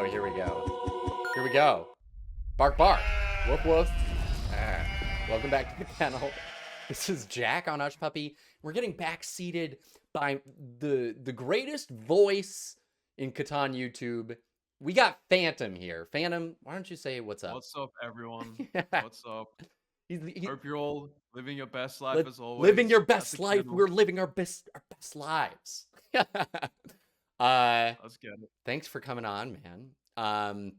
here we go. Here we go. Bark, bark. Woof, woof. Ah. Welcome back to the channel. This is Jack on Hush Puppy. We're getting backseated by the greatest voice in Catan YouTube. We got Phantom here. Phantom, why don't you say what's up? What's up, everyone? What's up? He's Hope you're all living your best life as living always. your At best the life. channel. We're living our best lives. Let's get it. Thanks for coming on, man. Thanks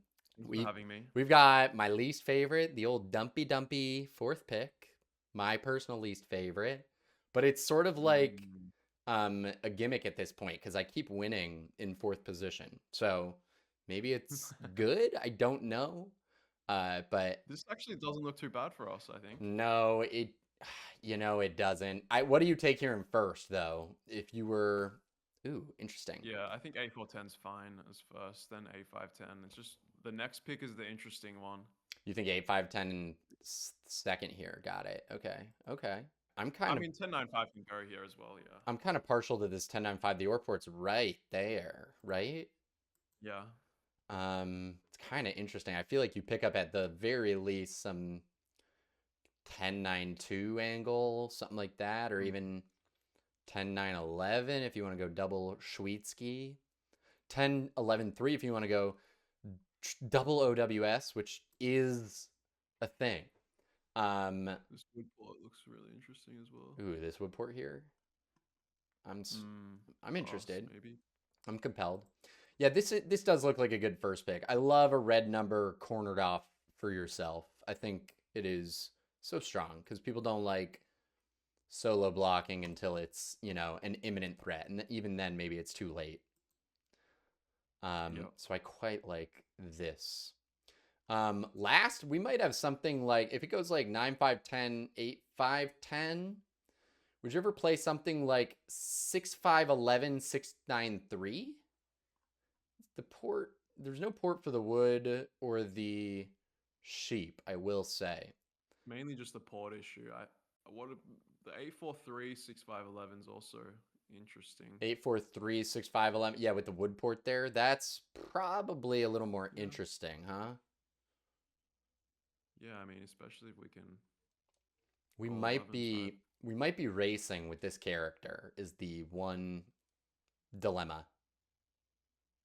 for having me. We've got my least favorite, the old dumpy fourth pick. My personal least favorite, but it's sort of like a gimmick at this point because I keep winning in fourth position. So maybe it's good. I don't know. But this actually doesn't look too bad for us, I think. No, it it doesn't. What do you take here in first though? If you were ooh, interesting. Yeah, I think A410's fine as first, then A510. It's just the next pick is the interesting one. You think 8-5-10 in second here. Got it. Okay. Okay. I mean 10-9-5 can go here as well, yeah. I'm kind of partial to this 10-9-5. The orc port's right there, right? Yeah. It's kind of interesting. I feel like you pick up at the very least some 10-9-2 angle, something like that, or even 10-9-11 if you want to go double Schweitsky. 10-11-3 if you want to go double OWS, which is a thing. This wood port looks really interesting as well. Ooh, this wood port here. I'm interested. Maybe. I'm compelled. Yeah, this does look like a good first pick. I love a red number cornered off for yourself. I think it is so strong because people don't like solo blocking until it's, an imminent threat. And even then, maybe it's too late. So I quite like this. Last, we might have something like, if it goes like 9-5-10, 8-5-10, would you ever play something like 6-5-11, 6-9-3? The port, there's no port for the wood or the sheep, I will say. Mainly just the port issue. The 8-4-3, 6-5-11 is also interesting. 8-4-3, 6-5-11. Yeah, with the wood port there, that's probably a little more interesting, huh? Yeah, I mean, especially if we can. We might be racing with this character is the one dilemma.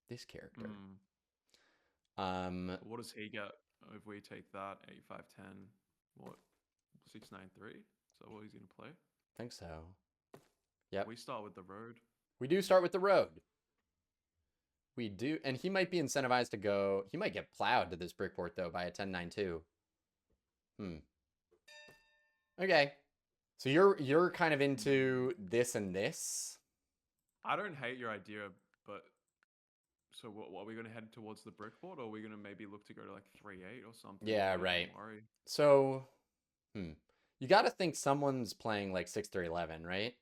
This character. What does he get if we take that 8-5-10? What 6-9-3? Is that what he's gonna play? I think so. Yep. We start with the road. We do start with the road. We do, and he might be incentivized to go. He might get plowed to this brickport though by a 10-9-2. Okay. So you're kind of into this and this. I don't hate your idea, but so what are we going to head towards the brickboard, or are we going to maybe look to go to like 3-8 or something? Yeah, right. So, you got to think someone's playing like 6-3-11, right?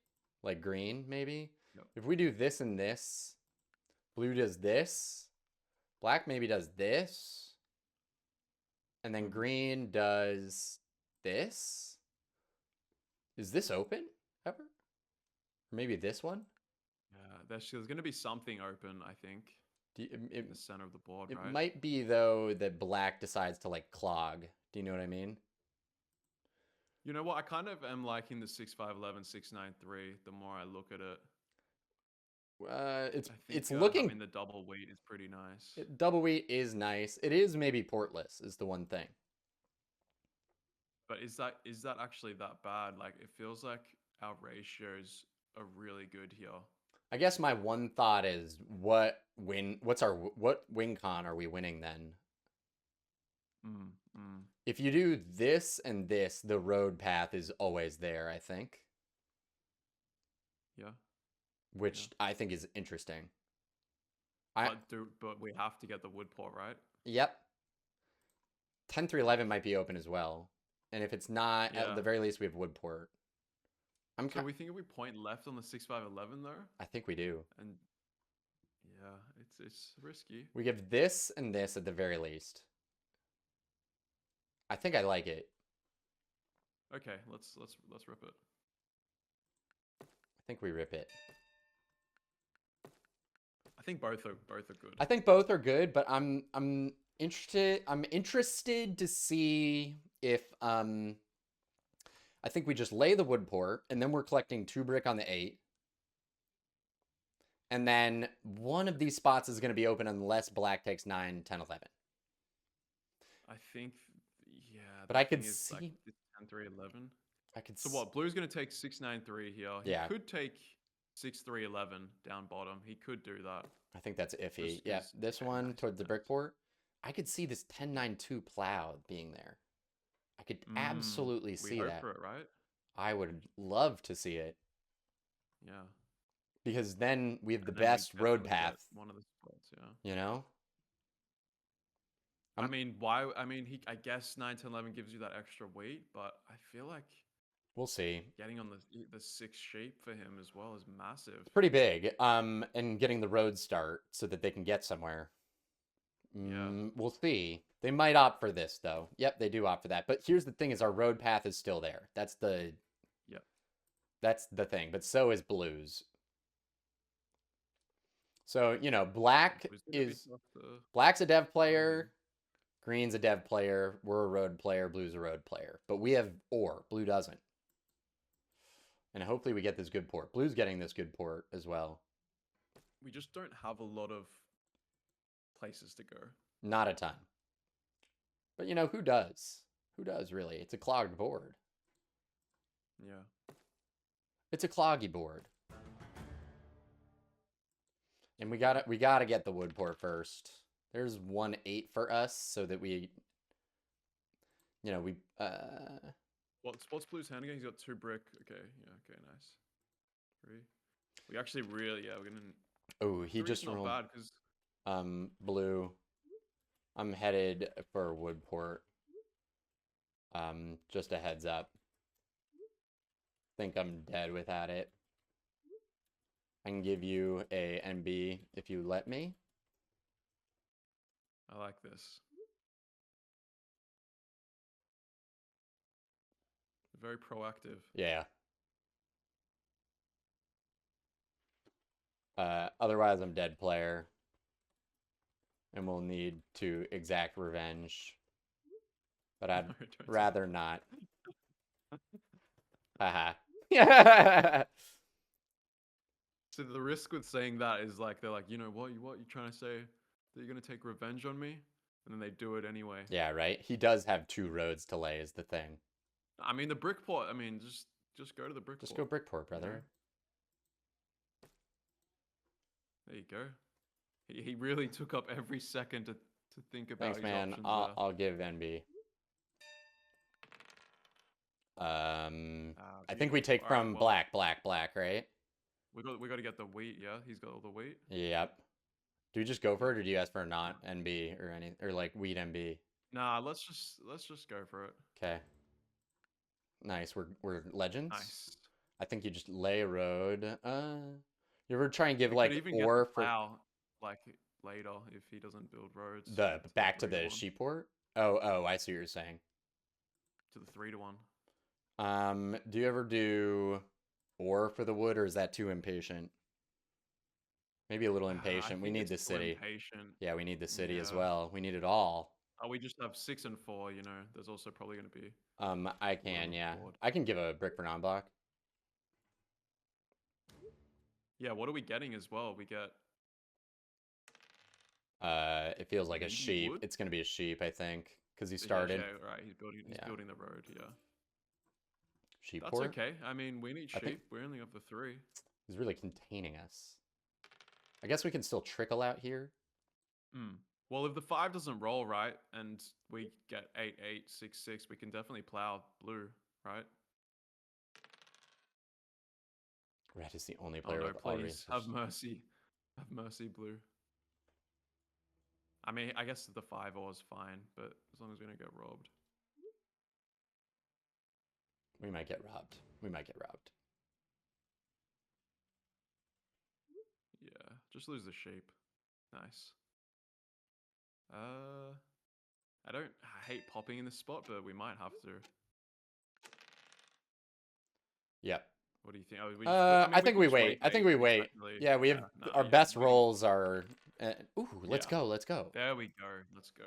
Like green, maybe. Yep. If we do this and this, blue does this, black maybe does this, and then green does this. Is this open ever? Or maybe this one? Yeah, there's going to be something open, I think. In the center of the board, right? It might be, though, that black decides to, like, clog. Do you know what I mean? You know what? I kind of am liking the 6-5-11, 6-9-3 the more I look at it. It's looking... I mean, the double wheat is pretty nice. Double wheat is nice. It is maybe portless is the one thing. But is that actually that bad? Like, it feels like our ratios are really good here. I guess my one thought is what win con are we winning then? If you do this and this, the road path is always there, I think. Yeah. Which I think is interesting. But we have to get the wood port, right? Yep. 10-3-11 might be open as well. And if it's not, at the very least we have wood port. So we think if we point left on the 6-5-11 though? I think we do. And yeah, it's risky. We give this and this at the very least. I think I like it. Okay, let's rip it. I think we rip it. I think both are good. I think both are good, but I'm interested to see if I think we just lay the wood port and then we're collecting 2 brick on the 8. And then one of these spots is going to be open unless black takes 9, 10, 11. I think, yeah. But The I thing could is, like, see. it's 10, 3, 11. I could. So what? Blue's gonna take 6, 9, 3 here. He Yeah. could take 6, 3, 11 down bottom. He could do that. I think that's iffy. Just Yeah, 'cause- this yeah, one nice, towards the nice. brick port. I could see this 10, 9, 2 plow being there. I could absolutely We see hope that. for it, right? I would love to see it Yeah. because then we have the And then we best road definitely path. get one of the spots, yeah. You know. I mean, why? I mean, I guess 9, 10, 11 gives you that extra weight, but I feel like We'll see. getting on the 6 shape for him as well is massive. It's pretty big. And getting the road start so that they can get somewhere. Yeah. We'll see. They might opt for this though. Yep, they do opt for that. But here's the thing: is our road path is still there. That's the. Yep. That's the thing. But so is blues. So black is black's a dev player. Green's a dev player. We're a road player. Blue's a road player. But we have ore. Blue doesn't. And hopefully we get this good port. Blue's getting this good port as well. We just don't have a lot of places to go. Not a ton. But who does? Who does really? It's a clogged board. Yeah. It's a cloggy board. And we gotta get the wood port first. There's 1-8 for us so that we What's Blue's hand again? He's got 2 brick. Okay, yeah, okay, nice. 3. We actually really, yeah, we're gonna. Oh, he just not rolled. bad because. Blue. I'm headed for wood port. Just a heads up. Think I'm dead without it. I can give you a NB if you let me. I like this. Very proactive. Yeah. Otherwise, I'm dead player. And we'll need to exact revenge. But I'd rather not. Haha. So the risk with saying that is like they're like, you know what you trying to say that you're gonna take revenge on me, and then they do it anyway. Yeah, right. He does have 2 roads to lay, is the thing. I mean, the brick port. I mean, just go to the brick. Just go brick port, brother. There you go. He really took up every second to think about. Thanks, his man. options I'll give NB. I think we take from black, right? We got to get the wheat. Yeah, he's got all the wheat. Yep. Do you just go for it, or do you ask for a not NB or any like wheat NB? Nah, let's just go for it. Okay. Nice. We're legends. Nice. I think you just lay a road. You ever try and give We like could even ore get the for plow, like later if he doesn't build roads. the back to the sheep port? Oh, I see what you're saying. To the 3-1. Do you ever do ore for the wood, or is that too impatient? Maybe a little impatient. We need the city. Impatient. Yeah, we need the city as well. We need it all. Oh, we just have 6 and 4. You know, there's also probably going to be. I can, yeah. I can give a brick for non-block. Yeah, what are we getting as well? We get. It feels like a sheep. Wood? It's gonna be a sheep, I think, because he started. Yeah, right. He's building the road. Yeah. Sheep. That's okay. I mean, we need sheep. We only have the 3. He's really containing us. I guess we can still trickle out here. Well, if the 5 doesn't roll right, and we get 8, 8, 6, 6, we can definitely plow blue, right? Red is the only player with all resources. Have mercy. Have mercy, blue. I mean, I guess the 5 was fine, but as long as we don't get robbed. We might get robbed. Yeah, just lose the shape. Nice. I hate popping in this spot, but we might have to. Yep. What do you think? Oh, I mean, I we think could we trade wait. I think we basics wait. actually. Yeah, we have Yeah, no, our yeah, best waiting. rolls are. Ooh, let's Yeah, go. Let's go. there we go. Let's go.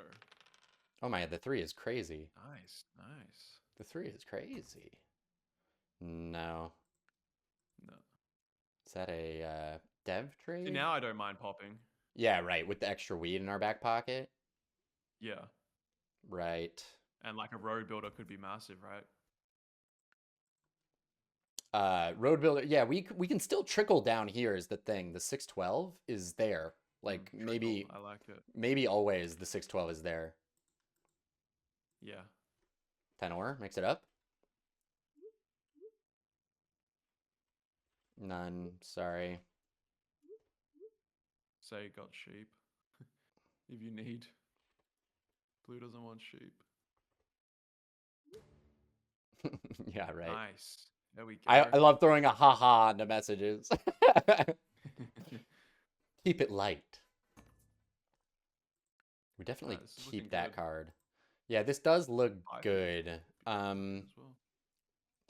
Oh my, the 3 is crazy. Nice, nice. The 3 is crazy. No. No. Is that a dev See, trade? now I don't mind popping. Yeah, right. With the extra weed in our back pocket. Yeah, Right. and like a road builder could be massive, right? Road builder. Yeah, we can still trickle down here is the thing. The 612 is there. Like Trickle. I like it. maybe always the 612 is there. Yeah. 10 ore, mix it up. None. Sorry. Say you got sheep. If you need. Blue doesn't want sheep. Yeah, right. Nice. There we go. I love throwing a haha into messages. Keep it light. We definitely keep that good. card. Yeah, this does look good. As well.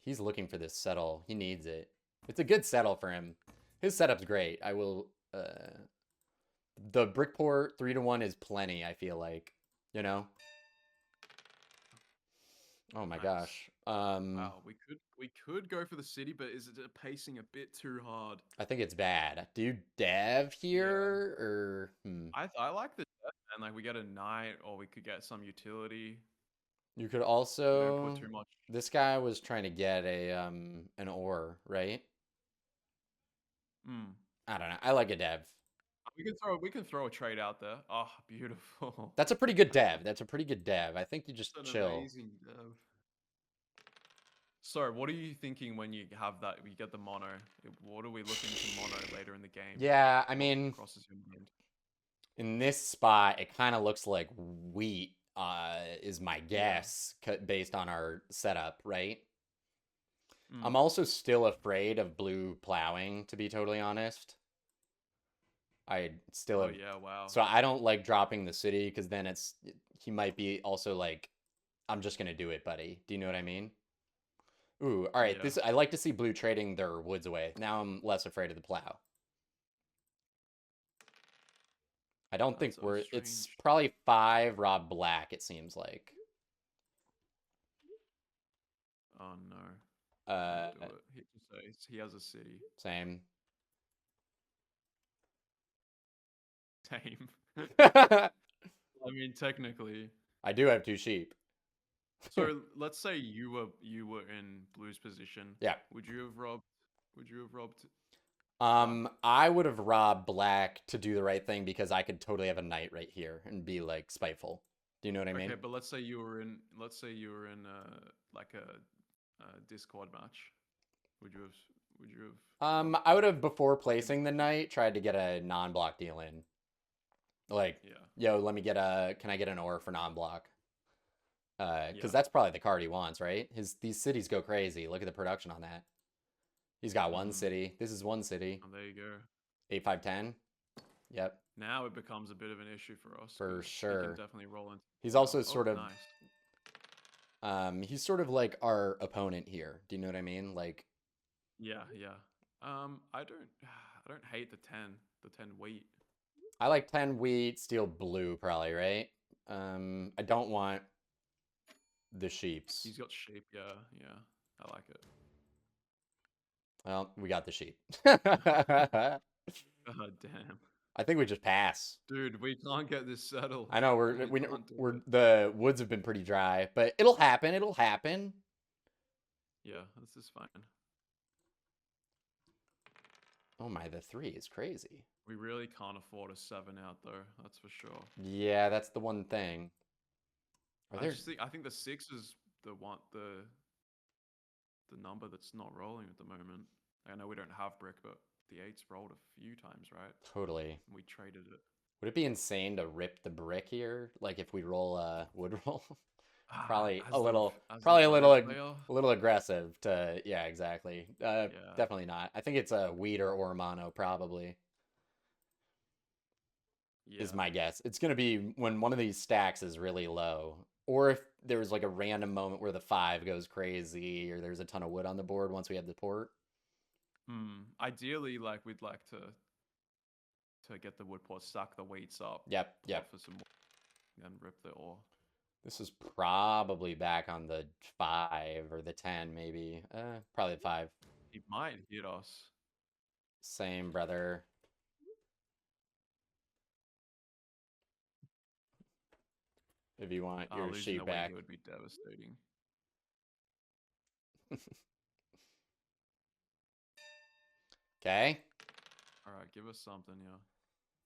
He's looking for this settle. He needs it. It's a good settle for him. His setup's great. I will the Brickport 3-1 is plenty, I feel like. You know? Oh my gosh. Wow, we could go for the city, but is it pacing a bit too hard? I think it's bad. Do you dev here or I like the death, and like we get a knight, or we could get some utility. You could We don't put also too much. this guy was trying to get a an ore, right? I don't know. I like a dev. We can throw a trade out there. Oh, beautiful. That's a pretty good dev. That's a pretty good dev. I think you just That's an chill. amazing dev. So, what are you thinking when you have that? You get the mono. What are we looking to mono later in the game? Yeah, I mean, crosses your mind. in this spot, it kind of looks like wheat is my guess based on our setup, right? I'm also still afraid of blue plowing, to be totally honest. I still have, yeah, wow. So I don't like dropping the city because then he might be also like, I'm just gonna do it, buddy. Do you know what I mean? Ooh, all right. I like to see blue trading their woods away. Now I'm less afraid of the plow. I don't think it's probably 5 Rob Black, it seems like. Oh no. He just says he has a city. Same. I mean, technically. I do have 2 sheep. So let's say you were in blue's position. Yeah. Would you have robbed? I would have robbed black to do the right thing because I could totally have a knight right here and be like spiteful. Do you know what I mean? Okay, but let's say you were in like a Discord match. Would you have? I would have before placing the knight tried to get a non-block deal in. Like, yo, can I get an ore for non-block? Because that's probably the card he wants, right? These cities go crazy. Look at the production on that. He's got 1 city. This is 1 city. Oh, there you go. 8, 5, 10. Yep. Now it becomes a bit of an issue for us. For sure. He can definitely roll into. He's also sort of. Nice. He's sort of like our opponent here. Do you know what I mean? Like. Yeah. I don't hate the 10 wheat. I like 10 wheat, steel blue, probably, right? I don't want the sheeps. He's got sheep, yeah. I like it. Well, we got the sheep. God damn. I think we just pass. Dude, we can't get this settled. I know we're the woods have been pretty dry, but it'll happen. It'll happen. Yeah, this is fine. Oh my, the 3 is crazy. We really can't afford a 7 out though. That's for sure. Yeah, that's the one thing. I think the 6 is the number that's not rolling at the moment. I know we don't have brick, but the 8's rolled a few times, right? Totally. We traded it. Would it be insane to rip the brick here? Like if we roll a wood roll? Probably a little aggressive to, yeah, exactly. Definitely not. I think it's a wheat or mono probably. Is my guess. It's going to be when one of these stacks is really low. Or if there was like a random moment where the 5 goes crazy or there's a ton of wood on the board once we have the port. Ideally, like we'd like to get the wood port, suck the wheats up, Yep. pot for some more, and rip the ore. This is probably back on the 5 or the 10, maybe. Probably the 5. He might hit us. Same, brother. If you want your Losing the sheep wheat back. here would be devastating. Okay. All right, give us something, yeah.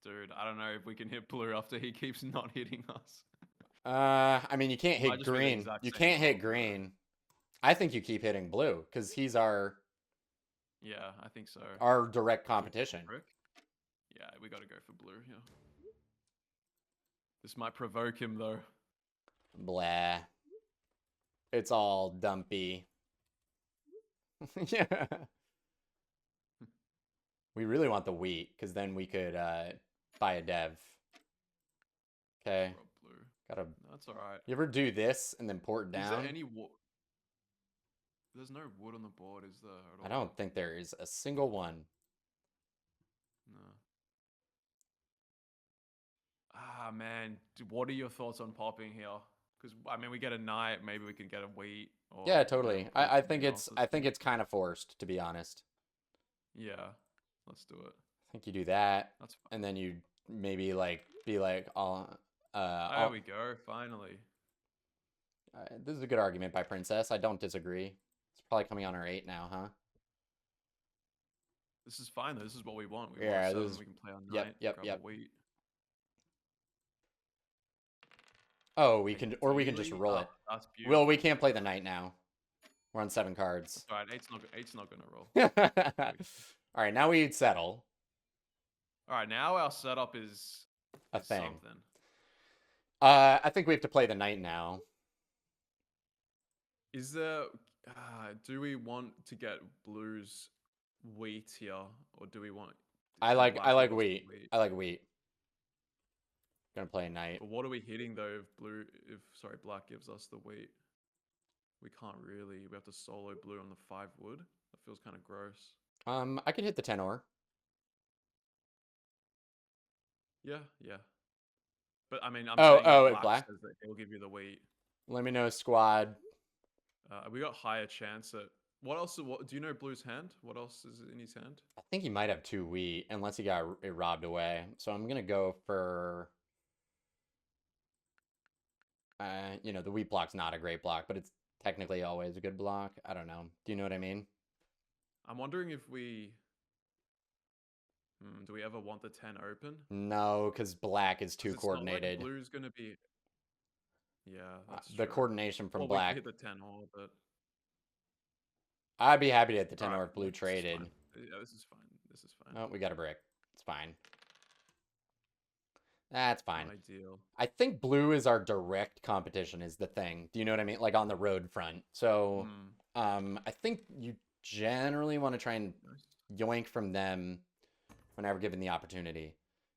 Dude, I don't know if we can hit blue after he keeps not hitting us. I mean, you can't Might hit just be the green. exact You same can't hit roll, bro. green. I think you keep hitting blue because he's our Yeah, I think so. direct Should we hit competition. brick? Yeah, we got to go for blue here. This might provoke him, though. Blah. It's all dumpy. Yeah. We really want the wheat because then we could buy a dev. Okay. Blue. Gotta. That's all right. You ever do this and then port down? Is there any wood? There's no wood on the board, is there? At all? I don't think there is a single one. No. Ah, man. What are your thoughts on popping here? Because I mean, we get a knight, maybe we can get a wheat. Or, Yeah, totally. I think else it's kind of forced, to be honest. Yeah, let's do it. I think you do that, That's fine. and then you maybe like be like, There we go. Finally. This is a good argument by Princess. I don't disagree. It's probably coming on our 8 now, huh? This is fine though. This is what we want. We Yeah, want 7. this is- We can play on Yep, 9. yep, grab yep. a wheat. Oh, we can, or we can just Ideally, roll it. That's beautiful. Well, we can't play the knight now. We're on 7 cards. All right, 8's not gonna roll. All right, now we settle. All right, now our setup is A thing. something. I think we have to play the knight now. Is there? Do we want to get blues wheat here, or do we want? I like give us wheat. I like wheat. Gonna play a knight. But what are we hitting though? If black gives us the wheat, we can't really. We have to solo blue on the 5 wood. That feels kind of gross. I could hit the 10 ore. Yeah. But I mean, I'm Oh, saying if black says that he'll give you the wheat. Let me know, squad. We got higher chance at. What else? What do you know? Blue's hand. What else is in his hand? I think he might have 2 wheat, unless he got it robbed away. So I'm gonna go for. The wheat block's not a great block, but it's technically always a good block. I don't know. Do you know what I mean? I'm wondering if we. Do we ever want the 10 open? No, because black is too coordinated. Not like blue's gonna be. Yeah, that's the true. coordination from We black. could hit the 10 ore, but I'd be happy to hit the 10 Alright, ore if blue this is traded. fine. Yeah, this is fine. This is fine. Oh, we got a brick. It's fine. That's fine. Not ideal. I think blue is our direct competition is the thing. Do you know what I mean? Like on the road front. So, I think you generally want to try and yoink from them whenever given the opportunity.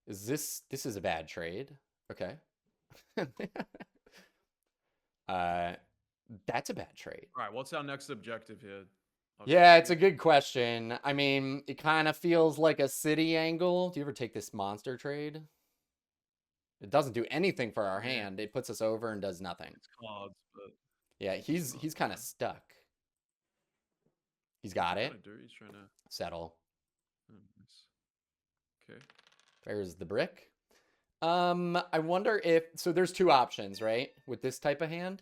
This is a bad trade. Okay. That's a bad trade. All right, what's our next objective here? Yeah, it's a good question. I mean, it kind of feels like a city angle. Do you ever take this monster trade? It doesn't do anything for our hand. It puts us over and does nothing. It's cards, but yeah, he's kind of stuck. He's got it. He's trying to settle. Oh, nice. Okay. There's the brick. I wonder if there's 2 options, right? With this type of hand,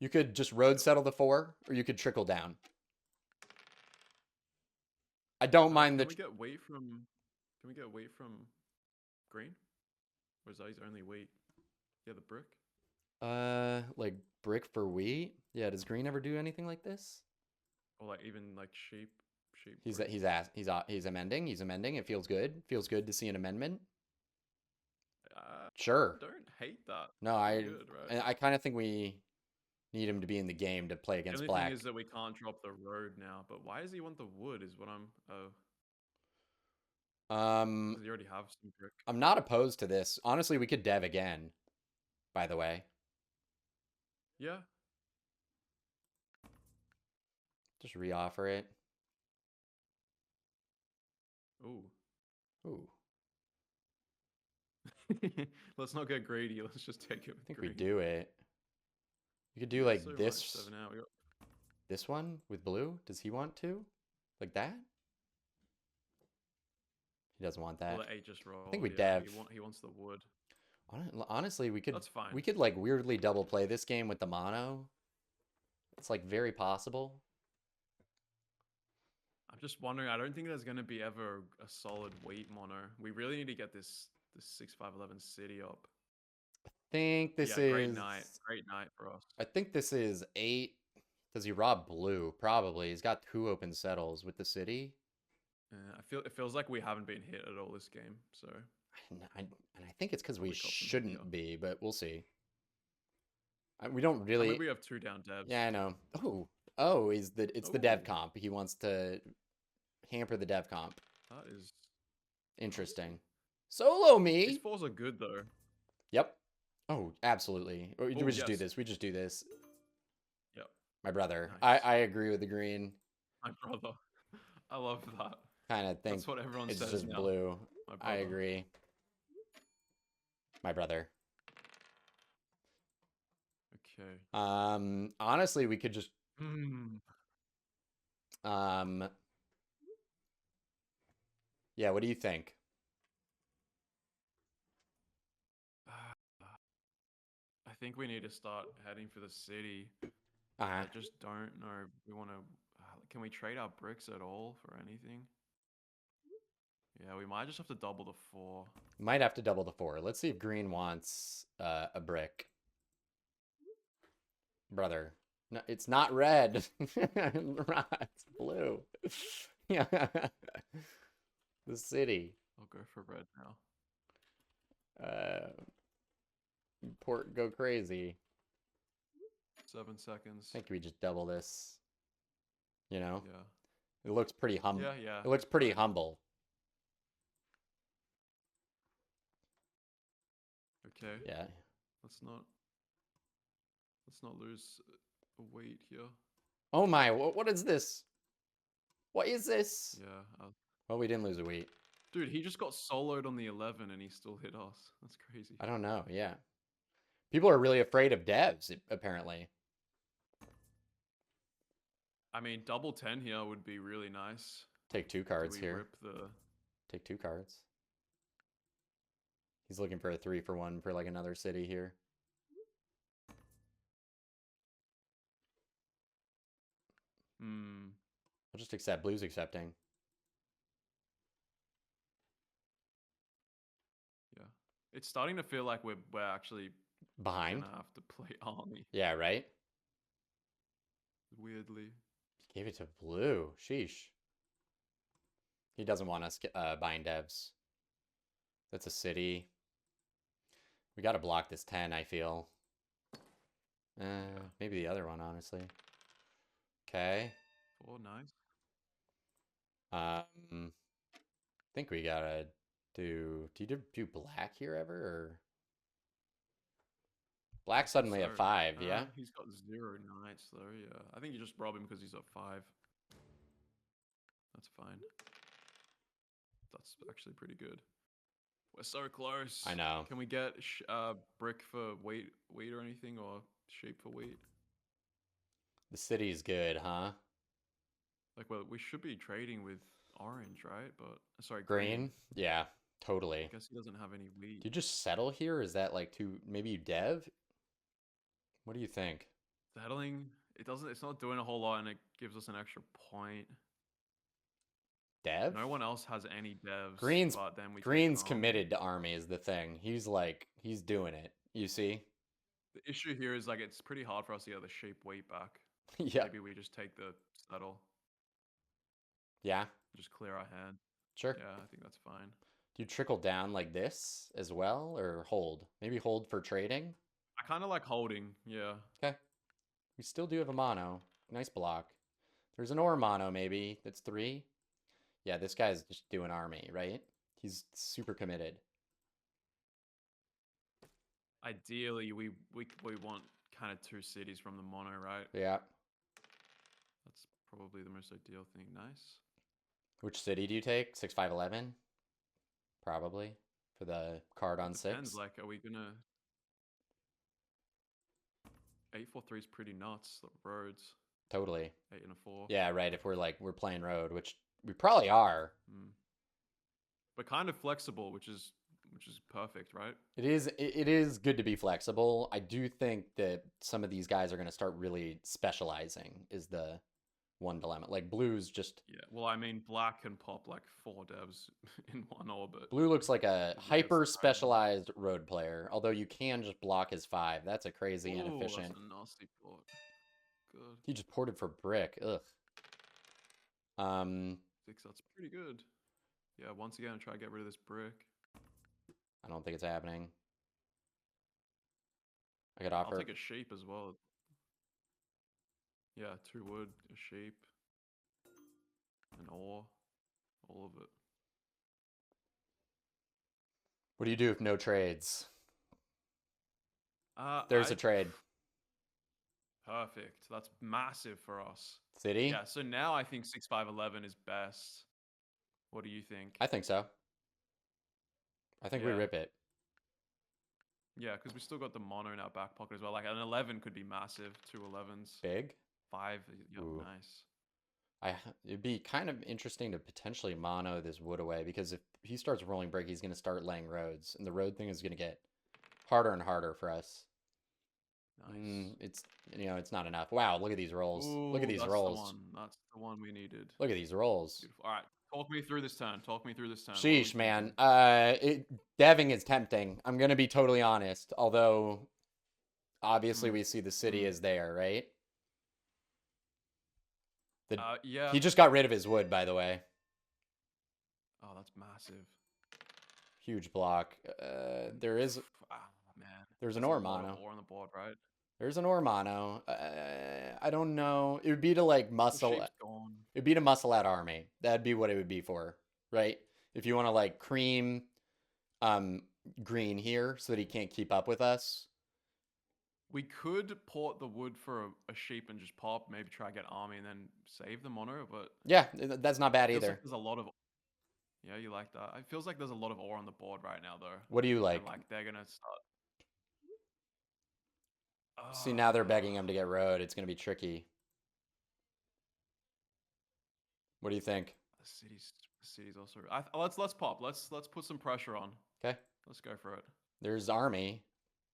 you could just road settle the 4, or you could trickle down. I don't mind the. Can we get wheat from green? Or is that his only wheat? Yeah, the brick. Like brick for wheat. Yeah. Does green ever do anything like this? Or like even like sheep. He's amending. He's amending. It feels good. Feels good to see an amendment. Sure. I don't hate that. No, good, right? I kind of think we need him to be in the game to play against black. black. The only thing is that we can't drop the road now. But why does he want the wood? Is what I'm. Does he already have some brick? I'm not opposed to this. Honestly, we could dev again. By the way. Yeah. Just reoffer it. Ooh. Ooh, Let's not get greedy. Let's just take it I with think we green. do it. You could do Yeah, so like much. 7 out. We got... this one with blue. Does he want to? Like that? He doesn't want Well, that. the 8 just I think rolled. we Yeah, dev. he wants the wood. Honestly, That's fine. we could like weirdly double play this game with the mono. It's like very possible. I'm just wondering. I don't think there's going to be ever a solid wheat mono. We really need to get this 6-5-11 city up. Think this Yeah, is. great night for us. I think this is 8. Does he rob blue? Probably. He's got 2 open settles with the city. It feels like we haven't been hit at all this game. So And I think it's because we probably cop some hit here. shouldn't be, but we'll see. We don't I really. mean, we have 2 down devs. Yeah, I know. Oh, it's the dev Ooh. comp. He wants to hamper the dev comp. That is Interesting. Solo These me. 4s are good though. Yep. Oh, absolutely. Or Oh, we just do yes. this. We just do this. Yep. My brother. Nice. I agree with the green. My brother. I love that. Kind of think That's what everyone it's says just now. blue. My I brother. agree. My brother. Okay. Honestly, we could just yeah, what do you think? I think we need to start heading for the city. Uh-huh. I just don't know. We want to. Can we trade our bricks at all for anything? Yeah, we might just have to double the 4. Might have to double the 4. Let's see if green wants a brick. Brother. No, it's not red. It's blue. Yeah. The city. I'll go for red now. Port go crazy. 7 seconds. I think we just double this. You know? Yeah. It looks pretty humble. Yeah. It looks pretty humble. Okay. Yeah. Let's not lose a weight here. Oh my, what is this? What is this? Yeah. Well, we didn't lose a wheat. Dude, he just got soloed on the 11 and he still hit us. That's crazy. I don't know. Yeah. People are really afraid of devs, apparently. I mean, double 10 here would be really nice. Take 2 cards Do we here. rip the... Take 2 cards. He's looking for a 3-for-1 for like another city here. I'll just accept. Blue's accepting. Yeah. It's starting to feel like we're actually Behind. gonna have to play army. Yeah, right? Weirdly. He gave it to blue. Sheesh. He doesn't want us buying devs. That's a city. We got to block this 10, I feel. Maybe the other one, honestly. Okay. 4, nice. I think we gotta do. Do you do black here ever, or black suddenly at 5? Yeah. He's got 0 knights though. Yeah, I think you just rob him because he's at 5. That's fine. That's actually pretty good. We're so close. I know. Can we get brick for weight or anything, or sheep for wheat? The city's good, huh? Like, well, we should be trading with orange, right? But sorry, Green? Yeah, totally. I guess he doesn't have any wheat. Do you just settle here? Is that like too? Maybe you dev? What do you think? Settling, it's not doing a whole lot, and it gives us an extra point. Dev? No one else has any devs. Green's but then we Green's committed to army is the thing. He's doing it. You see? The issue here is like it's pretty hard for us to get the sheep weight back. Yeah. Maybe we just take the settle. Yeah. Just clear our hand. Sure. Yeah, I think that's fine. Do you trickle down like this as well, or hold? Maybe hold for trading? I kind of like holding, yeah. Okay. We still do have a mono. Nice block. There's an ore mono maybe. That's 3. Yeah, this guy's just doing army, right? He's super committed. Ideally, we want kind of 2 cities from the mono, right? Yeah. That's probably the most ideal thing. Nice. Which city do you take? 6-5-11? Probably. For the card on Depends. 6. Like, are we gonna 8-4-3 is pretty nuts. The roads Totally. 8 and a 4. Yeah, right. If we're playing road, which we probably are. But kind of flexible, which is perfect, right? It is good to be flexible. I do think that some of these guys are going to start really specializing is the one dilemma. Like blue's just Yeah. Well, I mean, black can pop like 4 devs in one orbit. blue looks like a If he gets hyper the right one. specialized road player. Although you can just block his 5. That's a crazy Ooh, inefficient. that's a nasty port. Good. He just ported for brick. Ugh. 6, that's pretty good. Yeah, once again, try to get rid of this brick. I don't think it's happening. I could offer. I'll take a sheep as well. Yeah, 2 wood, a sheep, an ore, all of it. What do you do if no trades? There's a trade. Perfect. That's massive for us. City? Yeah, so now I think 6-5-11 is best. What do you think? I think so. I think we Yeah. rip it. Yeah, because we still got the mono in our back pocket as well. Like an 11 could be massive. 2 11s. Big? 5. Yep, Ooh. nice. It'd be kind of interesting to potentially mono this wood away because if he starts rolling brick, he's going to start laying roads, and the road thing is going to get harder and harder for us. Nice. It's not enough. Wow, look at these rolls. Ooh, Look at these that's rolls. The one. That's the one we needed. Look at these rolls. Beautiful. All right, talk me through this turn. Sheesh, man. Deving is tempting. I'm going to be totally honest. Although, obviously, we see the city is there, right? Yeah. He just got rid of his wood, by the way. Oh, that's massive. Huge block. There is. Man. There's an ore mono. Ore on the board, right? There's an ore mono. I don't know. It would be to like muscle. It'd be to muscle out army. That'd be what it would be for, right? If you want to like cream, green here so that he can't keep up with us. We could port the wood for a sheep and just pop. Maybe try to get army and then save the mono. But yeah, that's not bad either. Like there's a lot of. Yeah, you like that. It feels like there's a lot of ore on the board right now, though. What do you like? And, like they're gonna start. See, now they're begging him to get road. It's gonna be tricky. What do you think? The city's also. Let's pop. Let's put some pressure on. Okay. Let's go for it. There's army.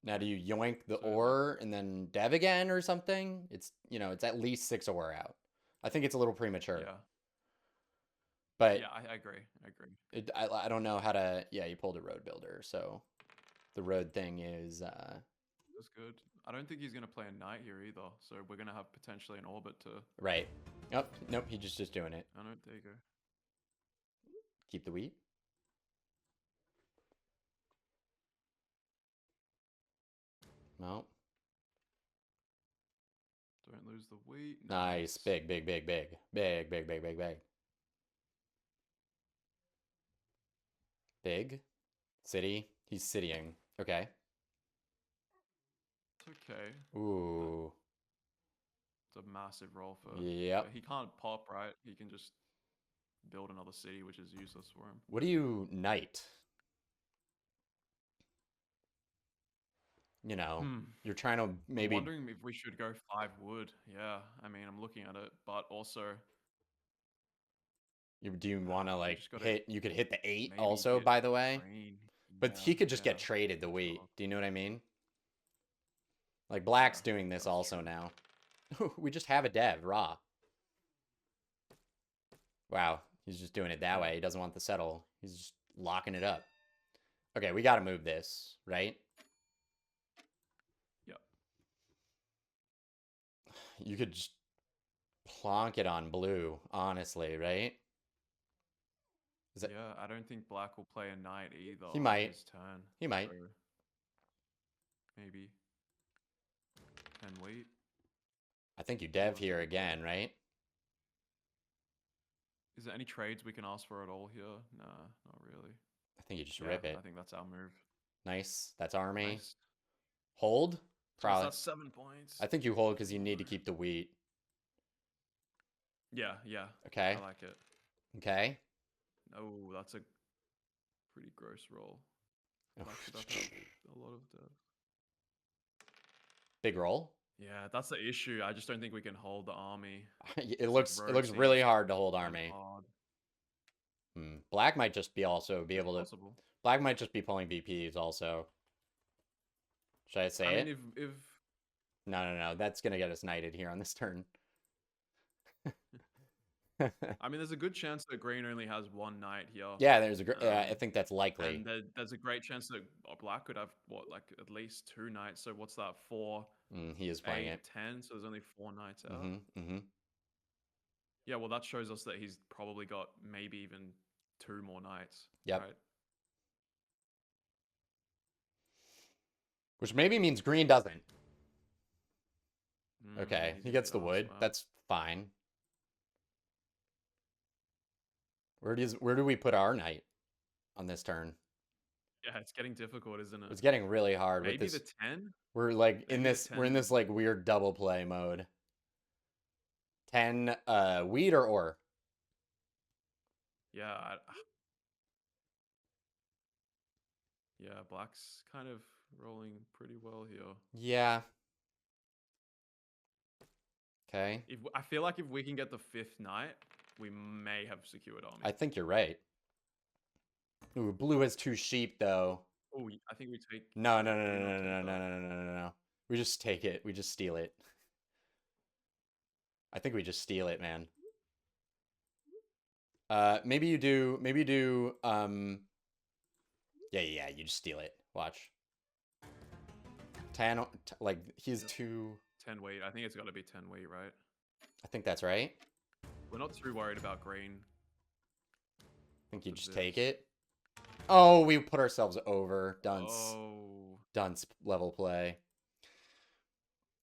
Now, do you yoink the ore and then dev again or something? It's at least 6 ore out. I think it's a little premature. Yeah. But yeah, I agree. I don't know how to. Yeah, you pulled a road builder, so the road thing is. That's good. I don't think he's gonna play a knight here either, so we're gonna have potentially an orbit to. Right. Nope. He's just doing it. I know. There you go. Keep the wheat. No. Don't lose the wheat. Nice. Big. Big. City. He's citying. Okay. It's okay. Ooh. It's a massive roll for. Yep. He can't pop, right? He can just build another city, which is useless for him. What do you knight? You're trying to maybe. I'm wondering if we should go 5 wood. Yeah, I mean, I'm looking at it, but also. Do you want to like hit? You could hit the 8 also, by the way. Green. But he could just get traded the wheat. Do you know what I mean? Like Black's doing this also now. We just have a dev raw. Wow, he's just doing it that way. He doesn't want the settle. He's just locking it up. Okay, we got to move this, right? Yep. You could just plonk it on blue, honestly, right? Yeah, I don't think Black will play a knight either. He might. His turn. He might. So maybe. And wait. I think you dev here again, right? Is there any trades we can ask for at all here? Nah, not really. I think you just rip it. I think that's our move. Nice. That's army. Nice. Hold? Probably. That's 7 points. I think you hold because you need to keep the wheat. Yeah. Okay. I like it. Okay. Oh, that's a pretty gross roll. Black's about to have a lot of death. Big roll. Yeah, that's the issue. I just don't think we can hold the army. It Like looks road really seems hard to hold kind of army. hard. Black might just be also be It's able to. possible. Black might just be pulling VPs also. Should I say I mean, it? if No. That's gonna get us knighted here on this turn. I mean, there's a good chance that green only has one knight here. Yeah, I think that's likely. And there's a great chance that black could have what, like at least 2 knights. So what's that? 4, He is playing 8, it. 10. So there's only 4 knights out. Mm-hmm. Yeah, well, that shows us that he's probably got maybe even 2 more knights. Yep. Right? Which maybe means green doesn't. Okay, He's he gonna gets get the us. wood. Wow. That's fine. Where do we put our knight on this turn? Yeah, it's getting difficult, isn't it? It's getting really hard with Maybe this. the 10. We're like in Maybe the this. We're in 10. this like weird double play mode. 10 wheat or ore. Yeah. Yeah, black's kind of rolling pretty well here. Yeah. Okay. I feel like if we can get the 5th knight, we may have secured army. I think you're right. Ooh, blue has 2 sheep though. Oh, I think we take. No. Do not take that. No. We just take it. We just steal it. I think we just steal it, man. Maybe you do. Yeah. You just steal it. Watch. 10. Like he's 2. 10 weight. I think it's got to be 10 weight, right? I think that's right. We're not too worried about green. I think you just take it. Oh, we put ourselves over. Dunce. Oh. Dunce level play.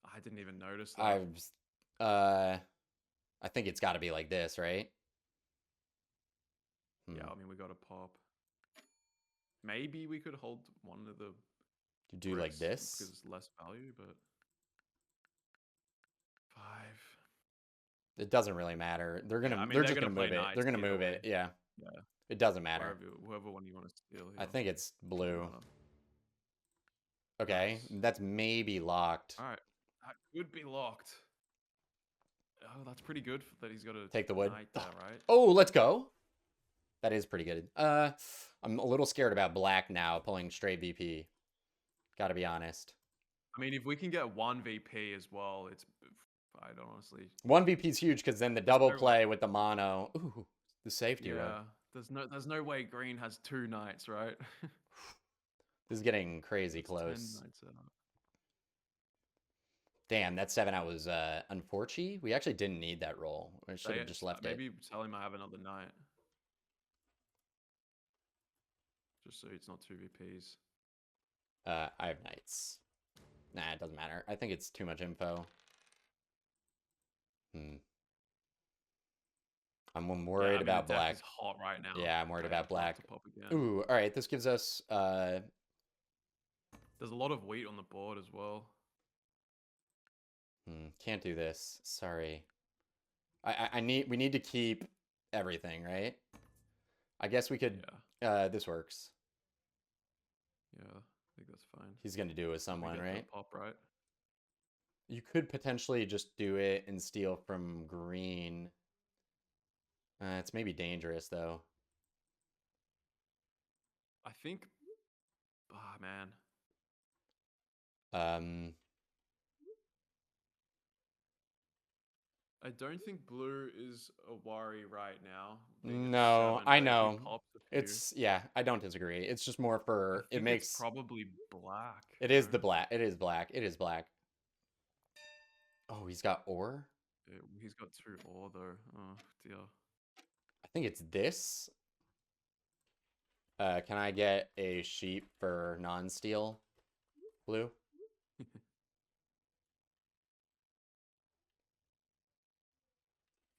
I didn't even notice that. I think it's got to be like this, right? Yeah, I mean, we got to pop. Maybe we could hold one of the. You do like this? Because it's less value, but. 5. It doesn't really matter. They're gonna. Yeah, I mean, they're just gonna move it. knights They're gonna either move way. it. Yeah. Yeah. It doesn't matter. Whoever one you want to steal here. I think it's blue. Okay, Nice. that's maybe locked. All right, that could be locked. Oh, that's pretty good that he's got to Take the wood. knight there, right? Oh, let's go. That is pretty good. I'm a little scared about black now pulling straight VP. Got to be honest. I mean, if we can get 1 VP as well, it's. I don't honestly. 1 VP is huge because then the double play with the mono. Ooh, the safety row. Yeah, there's no way green has 2 knights, right? This is getting crazy close. 10 knights out. Damn, that 7 out was unfortunate. We actually didn't need that roll. I should have just left it. Maybe tell him I have another knight. Just so it's not 2 VPs. I have knights. Nah, it doesn't matter. I think it's too much info. I'm worried about black. It's hot right now. Yeah, I'm worried about black. Pop again. Ooh, all right. This gives us. There's a lot of wheat on the board as well. Can't do this. Sorry. We need to keep everything, right? I guess we could. Yeah. This works. Yeah, I think that's fine. He's gonna do it with someone, right? Pop, right? You could potentially just do it and steal from green. It's maybe dangerous though. I think. Ah, man. I don't think blue is a worry right now. No, I know. It's I don't disagree. It's just more for it makes it's probably black. It is the black. It is black. It is black. Oh, he's got ore? He's got 2 ore though. Oh dear. I think it's this. Can I get a sheep for non-steel blue?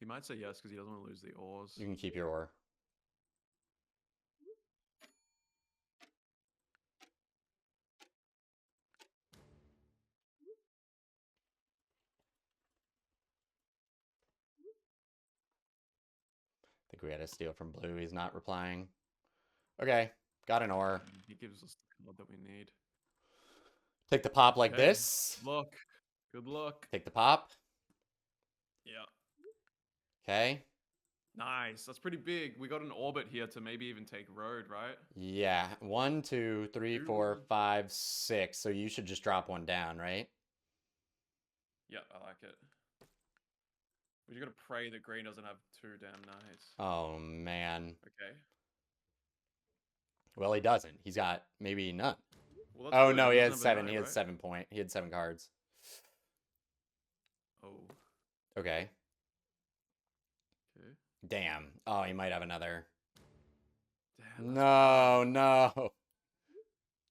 He might say yes because he doesn't want to lose the ores. You can keep your ore. I think we had to steal from blue. He's not replying. Okay, got an ore. He gives us the card that we need. Take the pop like Okay. this. Look. Good luck. Take the pop. Yeah. Okay. Nice. That's pretty big. We got an orbit here to maybe even take road, right? Yeah. 1, 2, 3, 4, 5, 6. So you should just drop one down, right? Yeah, I like it. We just gotta pray that green doesn't have 2 damn knights. Oh, man. Okay. Well, he doesn't. He's got maybe none. Well, Oh, good. no, he doesn't has have a 7. knight, He had right? 7 point. He had 7 cards. Oh. Okay. Okay. Damn. Oh, he might have another. Damn, No, no.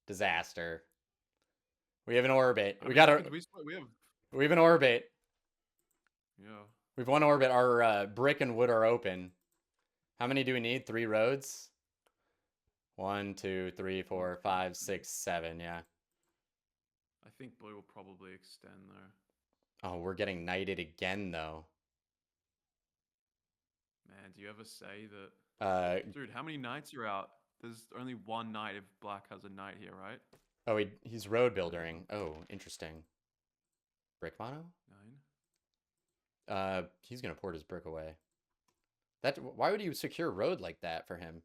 Disaster. We have an orbit. We got a. We have an orbit. Yeah. We have one orbit. Our brick and wood are open. How many do we need? 3 roads? 1, 2, 3, 4, 5, 6, 7. Yeah. I think blue will probably extend though. Oh, we're getting knighted again, though. Man, do you ever say that? Dude, how many knights are out? There's only 1 knight if black has a knight here, right? Oh, he's road building. Oh, interesting. Brick mono? 9. He's gonna port his brick away. Why would you secure road like that for him?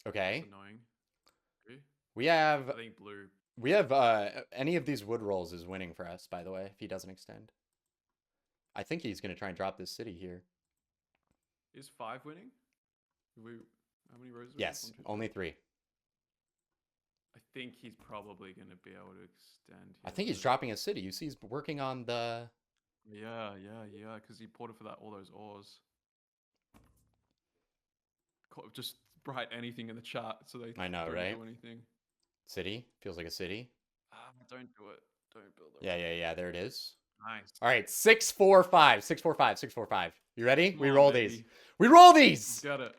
Okay. That's annoying. Okay. We have. I think blue. We have any of these wood rolls is winning for us, by the way, if he doesn't extend. I think he's gonna try and drop this city here. Is 5 winning? How many rows? Yes, 1, 2, 3. only 3. I think he's probably gonna be able to extend. I think he's dropping a city. You see, he's working on the. Yeah, because he ported for all those ores. Just write anything in the chat so they I know, don't right? do anything. City feels like a city. Don't do it. Don't build it. Yeah. There it is. Nice. All right, 6, 4, 5, 6, 4, 5, 6, 4, 5. You ready? Come We on, roll baby. these. We roll these. Got it.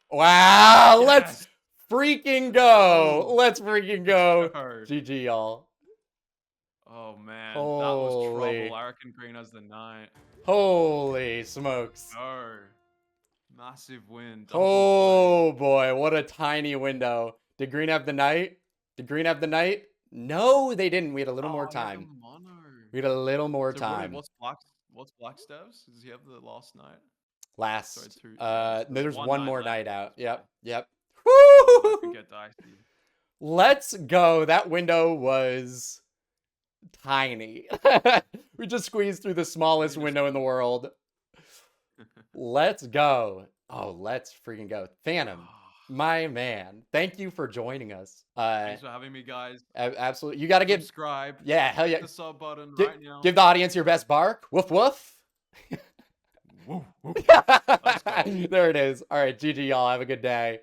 Wow, Yes. let's freaking go. Oh. Let's freaking go. Go. GG, y'all. Oh man, that was Holy. trouble. I reckon green has the knight. Holy smokes. No. Massive win. Oh boy, what a tiny window. Did green have the knight? Did green have the knight? No, they didn't. We had a little more time. We had a little more time. What's Black Stevs? Does he have the last night? Last. Sorry, 2. No, there's one more night out. Yep. I could get dicey. Let's go. That window was tiny. We just squeezed through the smallest window in the world. Let's go. Oh, let's freaking go. Phantom, my man. Thank you for joining us. Thanks for having me, guys. Absolutely. You got to give. Subscribe. Yeah, hell yeah. Hit the sub button right now. Give the audience your best bark. Woof, woof. Woo, woo. There it is. All right, GG, y'all. Have a good day.